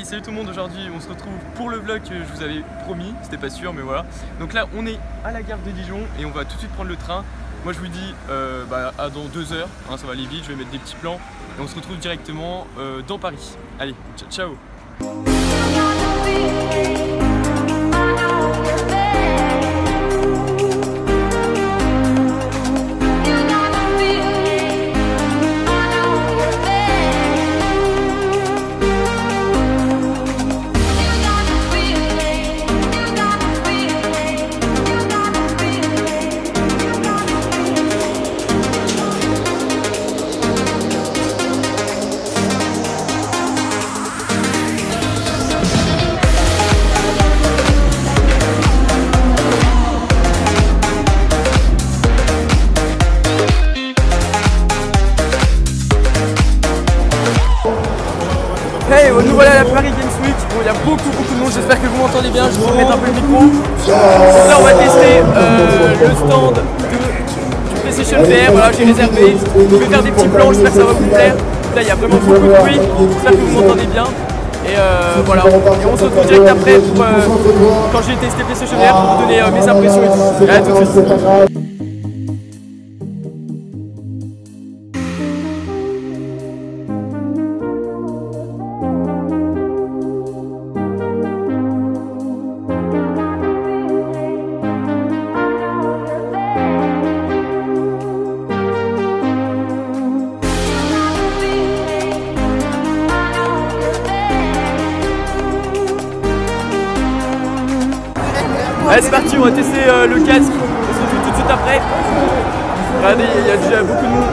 salut tout le monde, aujourd'hui on se retrouve pour le vlog que je vous avais promis, c'était pas sûr mais voilà. Donc là on est à la gare de Dijon et on va tout de suite prendre le train. Moi je vous dis dans 2 heures, hein, ça va aller vite, je vais mettre des petits plans et on se retrouve directement dans Paris. Allez, ciao. Hey, nous voilà à la Paris Games Week. Bon, il y a beaucoup de monde, j'espère que vous m'entendez bien, je vais vous mettre un peu le micro. Là on va tester le stand du PlayStation VR, voilà j'ai réservé. Je vais faire des petits plans, j'espère que ça va vous plaire. Là il y a vraiment beaucoup de bruit, j'espère que vous m'entendez bien. Et voilà, et on se retrouve direct après pour, quand j'ai testé PlayStation VR pour vous donner mes impressions et tout. Allez, à tout de suite. Allez c'est parti, on va tester le casque, on se retrouve tout de suite après. Regardez, il y a déjà beaucoup de monde.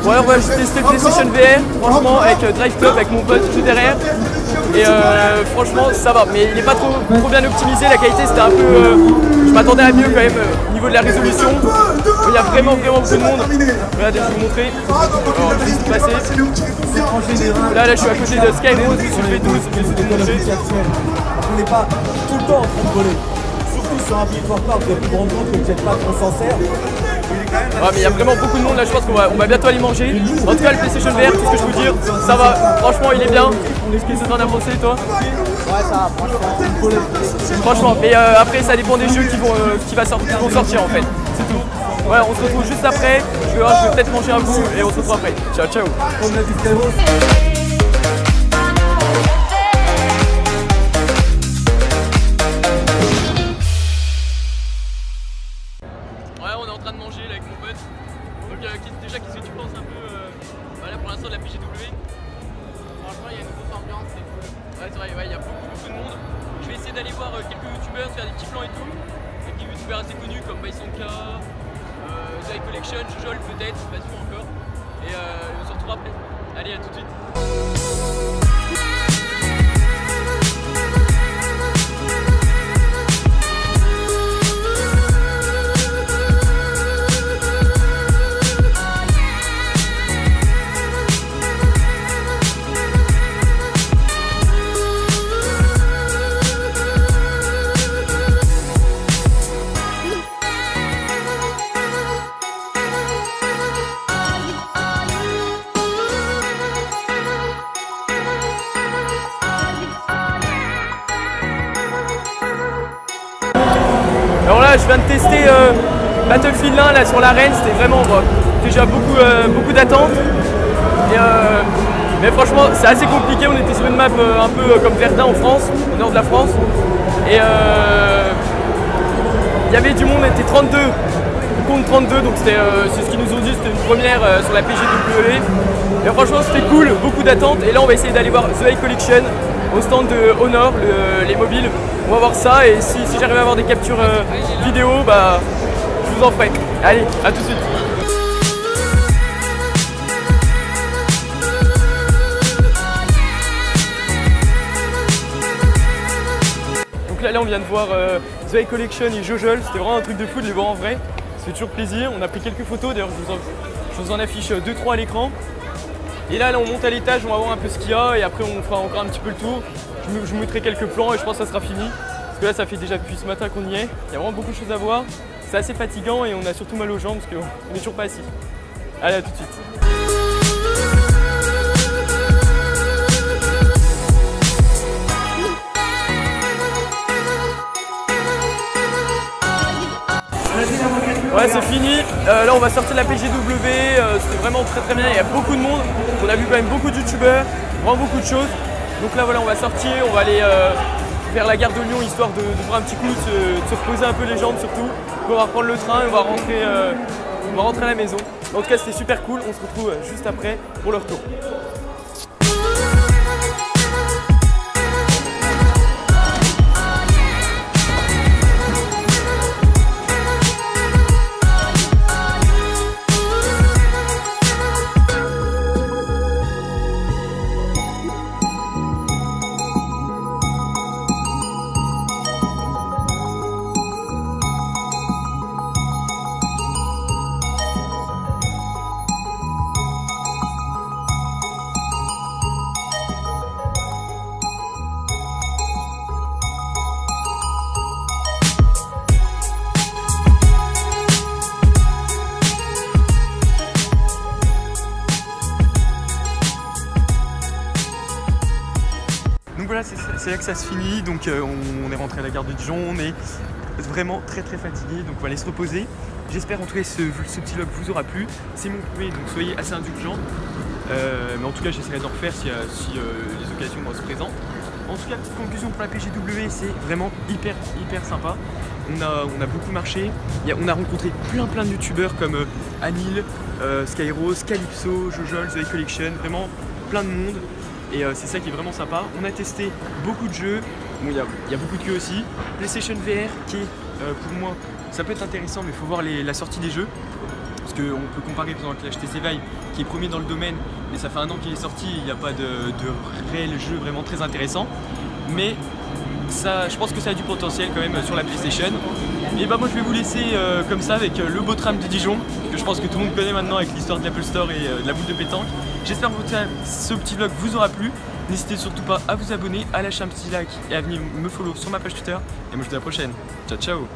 Bon alors voilà, j'ai testé le PlayStation VR, franchement avec Drive Club, avec mon pote tout derrière. Et franchement ça va, mais il n'est pas trop bien optimisé, la qualité c'était un peu... je m'attendais à mieux quand même au niveau de la résolution. Il y a vraiment beaucoup de monde. Regardez, je vais vous montrer. Alors, je vais passer. Là je suis à côté de Skyroad sur le V12, je vais vous montrer. On n'est pas tout le temps en train de voler. Surtout sur un Victoire Park, vous allez vous rendre compte que le jetpack on s'en sert. Ouais, mais il y a vraiment beaucoup de monde là, je pense qu'on va bientôt aller manger. En tout cas le PlayStation VR, tout ce que je peux dire, ça va, franchement il est bien. Qu'est-ce que t'en as pensé toi? Ouais ça va, franchement. Franchement, mais après ça dépend des jeux qui vont sortir en fait, c'est tout. Ouais, on se retrouve juste après, je vais peut-être manger un bout et on se retrouve après. Ciao ciao. On est en train de manger là avec mon pote. Donc déjà qu'est-ce que tu penses un peu là pour l'instant de la PGW? Franchement il y a une grosse ambiance, c'est cool. Ouais c'est vrai, il y a beaucoup de monde. Je vais essayer d'aller voir quelques youtubeurs, faire des petits plans et tout. Avec des youtubeurs assez connus comme Bysonka, Zoé Collection, Jojol peut-être, pas sûr encore. Et on se retrouve après. Allez, à tout de suite. Alors là je viens de tester Battlefield 1 là sur l'arène, c'était vraiment déjà beaucoup d'attentes. Mais franchement c'est assez compliqué, on était sur une map un peu comme Verdun en France, au nord de la France. Et il y avait du monde, on était 32 contre 32, donc c'est ce qu'ils nous ont dit, c'était une première sur la PGW. Et franchement c'était cool, beaucoup d'attentes. Et là on va essayer d'aller voir Zoé Collection au stand de Honor, les mobiles. On va voir ça et si j'arrive à avoir des captures vidéo, bah je vous en ferai. Allez, à tout de suite. Donc là on vient de voir Zoé Collection et Jojol, c'était vraiment un truc de fou de les voir en vrai. Ça fait toujours plaisir, on a pris quelques photos, d'ailleurs je vous en affiche 2-3 à l'écran. Et là on monte à l'étage, on va voir un peu ce qu'il y a et après on fera encore un petit peu le tour. Je vous mettrai quelques plans et je pense que ça sera fini. Parce que là ça fait déjà depuis ce matin qu'on y est. Il y a vraiment beaucoup de choses à voir. c'est assez fatigant et on a surtout mal aux jambes parce qu'on n'est toujours pas assis. Allez, à tout de suite. Ouais, c'est fini. Là, on va sortir de la PGW. C'était vraiment très bien. Il y a beaucoup de monde. On a vu quand même beaucoup de youtubeurs, vraiment beaucoup de choses. Donc là, voilà, on va sortir. On va aller vers la gare de Lyon histoire de prendre un petit coup, de se reposer un peu les jambes surtout. On va reprendre le train et on va rentrer à la maison. En tout cas, c'était super cool. On se retrouve juste après pour le retour. Donc voilà, c'est là que ça se finit. Donc on est rentré à la gare de Dijon, on est vraiment très fatigué, donc on va aller se reposer. J'espère en tout cas ce petit vlog vous aura plu. C'est mon premier, donc soyez assez indulgents. Mais en tout cas, j'essaierai d'en refaire si les occasions se présentent. En tout cas, petite conclusion pour la PGW, c'est vraiment hyper sympa. On a beaucoup marché. On a rencontré plein de youtubeurs comme Anil, Skyrose, Calypso, Jojol, The Collection, vraiment plein de monde. Et c'est ça qui est vraiment sympa. On a testé beaucoup de jeux. Bon, il y a beaucoup de queues aussi. PlayStation VR qui est pour moi, ça peut être intéressant, mais il faut voir la sortie des jeux. Parce qu'on peut comparer par exemple avec l'HTC Vive qui est premier dans le domaine, mais ça fait un an qu'il est sorti, il n'y a pas de réel jeu vraiment très intéressant. Mais ça, je pense que ça a du potentiel quand même sur la PlayStation. Et bah moi je vais vous laisser comme ça avec le beau tram de Dijon, que je pense que tout le monde connaît maintenant avec l'histoire de l'Apple Store et de la boule de pétanque. J'espère que ce petit vlog vous aura plu. N'hésitez surtout pas à vous abonner, à lâcher un petit like et à venir me follow sur ma page Twitter. Et moi je vous dis à la prochaine. Ciao ciao.